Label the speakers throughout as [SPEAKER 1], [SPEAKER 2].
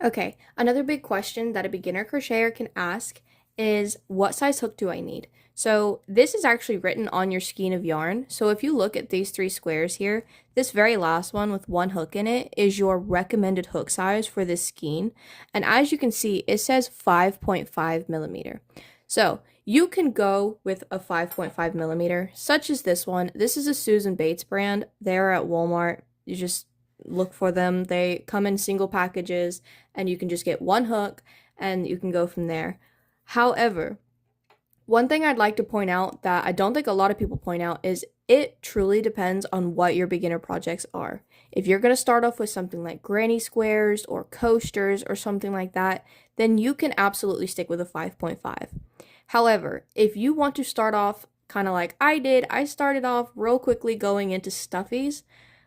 [SPEAKER 1] Okay, another big question that a beginner crocheter can ask is what size hook do I need? So this is actually written on your skein of yarn. So if you look at these three squares here, this very last one with one hook in it is your recommended hook size for this skein. And as you can see, it says 5.5 millimeter. So you can go with a 5.5 millimeter, such as this one. This is a Susan Bates brand. They're at Walmart. You just look for them. They come in single packages and you can just get one hook and you can go from there. However, one thing I'd like to point out that I don't think a lot of people point out is it truly depends on what your beginner projects are. If you're going to start off with something like granny squares or coasters or something like that, then you can absolutely stick with a 5.5. However, if you want to start off kind of like I did, I started off real quickly going into stuffies,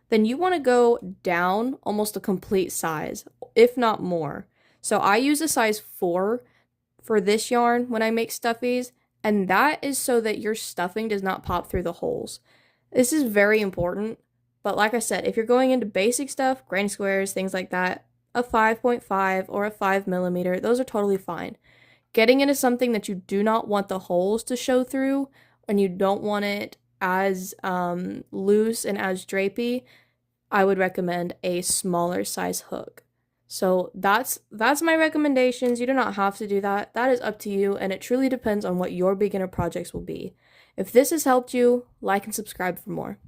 [SPEAKER 1] then you want to go down almost a complete size, if not more. So I use a size 4 for this yarn when I make stuffies, and that is so that your stuffing does not pop through the holes. This is very important, but like I said, if you're going into basic stuff, granny squares, things like that, a 5.5 or a 5 millimeter, those are totally fine. Getting into something that you do not want the holes to show through and you don't want it as loose and as drapey, I would recommend a smaller size hook. So that's my recommendations. You do not have to do that. That is up to you, and it truly depends on what your beginner projects will be. If this has helped you, like and subscribe for more.